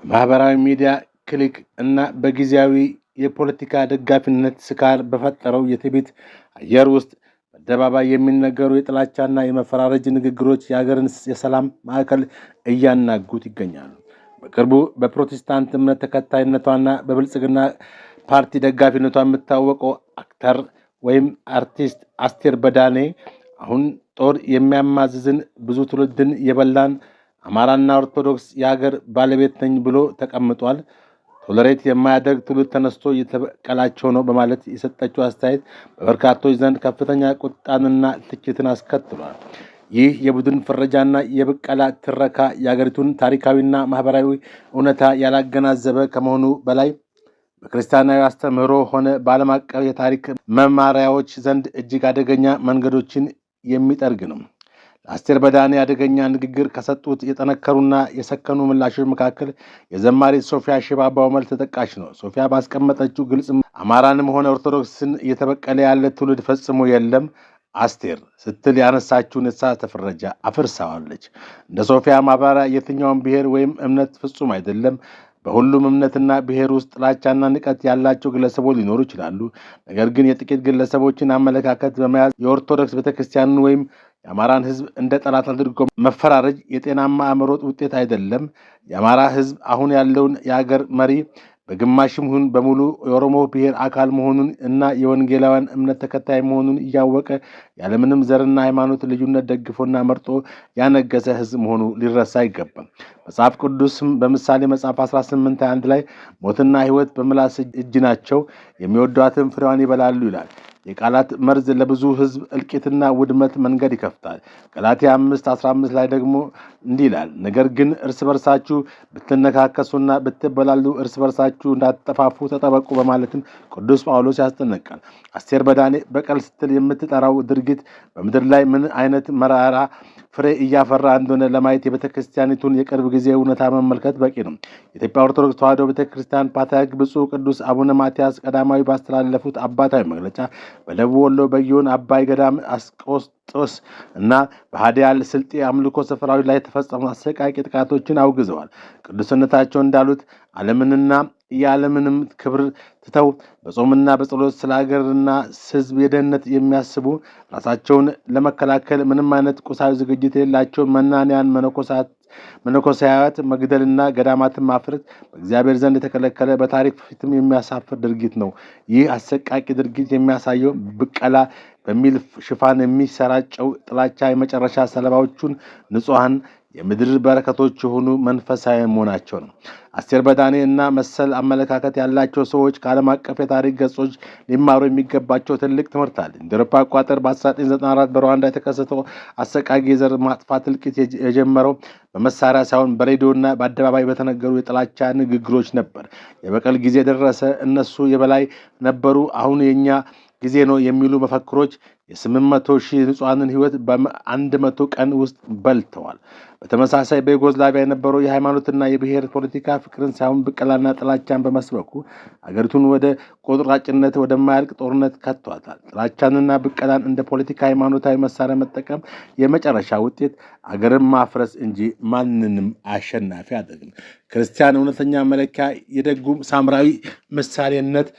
በማህበራዊ ሚዲያ ክሊክ እና በጊዜያዊ የፖለቲካ ደጋፊነት ስካር በፈጠረው የትዕቢት አየር ውስጥ በአደባባይ የሚነገሩ የጥላቻና የመፈራረጅ ንግግሮች የሀገርን የሰላም ማዕከል እያናጉት ይገኛሉ። በቅርቡ በፕሮቴስታንት እምነት ተከታይነቷና በብልጽግና ፓርቲ ደጋፊነቷ የምታወቀው አክተር ወይም አርቲስት አስቴር በዳኔ አሁን ጦር የሚያማዝዝን ብዙ ትውልድን የበላን አማራና ኦርቶዶክስ የሀገር ባለቤት ነኝ ብሎ ተቀምጧል። ቶለሬት የማያደርግ ትውልድ ተነስቶ እየተበቀላቸው ነው በማለት የሰጠችው አስተያየት በበርካቶች ዘንድ ከፍተኛ ቁጣንና ትችትን አስከትሏል። ይህ የቡድን ፍረጃና የብቀላ ትረካ የሀገሪቱን ታሪካዊና ማህበራዊ እውነታ ያላገናዘበ ከመሆኑ በላይ በክርስቲያናዊ አስተምህሮ ሆነ በዓለም አቀፍ የታሪክ መማሪያዎች ዘንድ እጅግ አደገኛ መንገዶችን የሚጠርግ ነው። ለአስቴር በዳኔ አደገኛ ንግግር ከሰጡት የጠነከሩና የሰከኑ ምላሾች መካከል የዘማሪት ሶፊያ ሽባባው መልስ ተጠቃሽ ነው። ሶፊያ ባስቀመጠችው ግልጽ አማራንም ሆነ ኦርቶዶክስን እየተበቀለ ያለ ትውልድ ፈጽሞ የለም አስቴር ስትል ያነሳችውን የተሳሳተ ፍረጃ አፍርሳዋለች። እንደ ሶፊያ ማብራሪያ የትኛውም ብሔር ወይም እምነት ፍጹም አይደለም። በሁሉም እምነትና ብሔር ውስጥ ጥላቻና ንቀት ያላቸው ግለሰቦች ሊኖሩ ይችላሉ። ነገር ግን የጥቂት ግለሰቦችን አመለካከት በመያዝ የኦርቶዶክስ ቤተክርስቲያንን ወይም የአማራን ሕዝብ እንደ ጠላት አድርጎ መፈራረጅ የጤናማ አእምሮ ውጤት አይደለም። የአማራ ሕዝብ አሁን ያለውን የሀገር መሪ በግማሽም ይሁን በሙሉ የኦሮሞ ብሔር አካል መሆኑን እና የወንጌላውያን እምነት ተከታይ መሆኑን እያወቀ ያለምንም ዘርና ሃይማኖት ልዩነት ደግፎና መርጦ ያነገሰ ሕዝብ መሆኑ ሊረሳ አይገባም። መጽሐፍ ቅዱስም በምሳሌ መጽሐፍ 18:1 ላይ ሞትና ሕይወት በምላስ እጅ ናቸው፣ የሚወዷትም ፍሬዋን ይበላሉ ይላል። የቃላት መርዝ ለብዙ ሕዝብ እልቂትና ውድመት መንገድ ይከፍታል። ገላትያ 5:15 ላይ ደግሞ እንዲህ ይላል፣ ነገር ግን እርስ በርሳችሁ ብትነካከሱና ብትበላሉ እርስ በርሳችሁ እንዳትጠፋፉ ተጠበቁ በማለትም ቅዱስ ጳውሎስ ያስጠነቅቃል። አስቴር በዳኔ በቀል ስትል የምትጠራው ድርጊት በምድር ላይ ምን አይነት መራራ ፍሬ እያፈራ እንደሆነ ለማየት የቤተክርስቲያኒቱን የቅርብ ጊዜ እውነታ መመልከት በቂ ነው። የኢትዮጵያ ኦርቶዶክስ ተዋሕዶ ቤተክርስቲያን ፓትርያርክ ብፁዕ ቅዱስ አቡነ ማትያስ ቀዳማዊ ባስተላለፉት አባታዊ መግለጫ በደቡብ ወሎ በጊዮን አባይ ገዳም አስቆስጦስ እና በሃዲያል ስልጤ አምልኮ ስፍራዎች ላይ የተፈጸሙ አሰቃቂ ጥቃቶችን አውግዘዋል። ቅዱስነታቸው እንዳሉት ዓለምንና የዓለምንም ክብር ትተው በጾምና በጸሎት ስለ ሀገርና ሕዝብ የደህንነት የሚያስቡ ራሳቸውን ለመከላከል ምንም አይነት ቁሳዊ ዝግጅት የሌላቸው መናንያን መነኮሳያት መግደልና ገዳማትን ማፍረስ በእግዚአብሔር ዘንድ የተከለከለ በታሪክ ፊትም የሚያሳፍር ድርጊት ነው። ይህ አሰቃቂ ድርጊት የሚያሳየው ብቀላ በሚል ሽፋን የሚሰራጨው ጥላቻ የመጨረሻ ሰለባዎቹን ንጹሐን የምድር በረከቶች የሆኑ መንፈሳዊ መሆናቸው ነው። አስቴር በዳኔ እና መሰል አመለካከት ያላቸው ሰዎች ከዓለም አቀፍ የታሪክ ገጾች ሊማሩ የሚገባቸው ትልቅ ትምህርት አለ። እንደ አውሮፓ አቆጣጠር በ1994 በሩዋንዳ የተከሰተው አሰቃቂ የዘር ማጥፋት እልቂት የጀመረው በመሳሪያ ሳይሆን በሬዲዮና በአደባባይ በተነገሩ የጥላቻ ንግግሮች ነበር። የበቀል ጊዜ ደረሰ፣ እነሱ የበላይ ነበሩ፣ አሁን የኛ ጊዜ ነው የሚሉ መፈክሮች የ800,000 ንጹሐንን ሕይወት በ100 ቀን ውስጥ በልተዋል። በተመሳሳይ በዩጎዝላቪያ የነበረው የሃይማኖትና የብሔር ፖለቲካ ፍቅርን ሳይሆን ብቀላና ጥላቻን በመስበኩ አገሪቱን ወደ ቆራጭነት ወደማያልቅ ጦርነት ከቷታል። ጥላቻንና ብቀላን እንደ ፖለቲካ ሃይማኖታዊ መሳሪያ መጠቀም የመጨረሻ ውጤት አገርን ማፍረስ እንጂ ማንንም አሸናፊ አይደለም። ክርስቲያን እውነተኛ መለኪያ የደጉ ሳምራዊ ምሳሌነት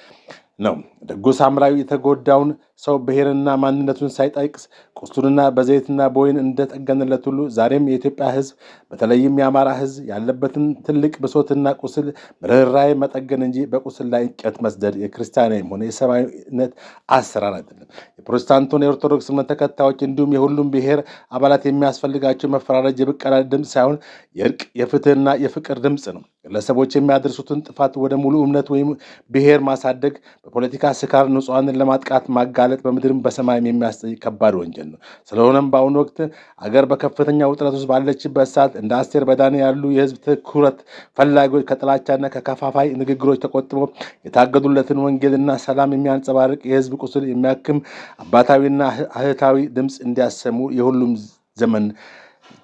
ነው። ደጉ ሳምራዊ የተጎዳውን ሰው ብሔርና ማንነቱን ሳይጠቅስ ቁስሉንና በዘይትና በወይን እንደጠገነለት ሁሉ ዛሬም የኢትዮጵያ ሕዝብ በተለይም የአማራ ሕዝብ ያለበትን ትልቅ ብሶትና ቁስል በርህራሄ መጠገን እንጂ በቁስል ላይ እንጨት መስደድ የክርስቲያናዊም ሆነ የሰብአዊነት አሰራር አይደለም። የፕሮቴስታንቱን የኦርቶዶክስ እምነት ተከታዮች እንዲሁም የሁሉም ብሔር አባላት የሚያስፈልጋቸው መፈራረጅ የብቀላ ድምፅ ሳይሆን የእርቅ የፍትህና የፍቅር ድምፅ ነው። ግለሰቦች የሚያደርሱትን ጥፋት ወደ ሙሉ እምነት ወይም ብሔር ማሳደግ በፖለቲካ ስካር ንጹሐንን ለማጥቃት ማጋለጥ በምድርም በሰማይም የሚያስጠይቅ ከባድ ወንጀል ነው። ስለሆነም በአሁኑ ወቅት አገር በከፍተኛ ውጥረት ውስጥ ባለችበት ሰዓት እንደ አስቴር በዳኔ ያሉ የህዝብ ትኩረት ፈላጊዎች ከጥላቻና ከከፋፋይ ንግግሮች ተቆጥበው የታገዱለትን ወንጌልና ሰላም የሚያንጸባርቅ የህዝብ ቁስል የሚያክም አባታዊና እህታዊ ድምፅ እንዲያሰሙ የሁሉም ዘመን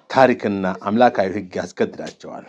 ታሪክና አምላካዊ ሕግ ያስገድዳቸዋል።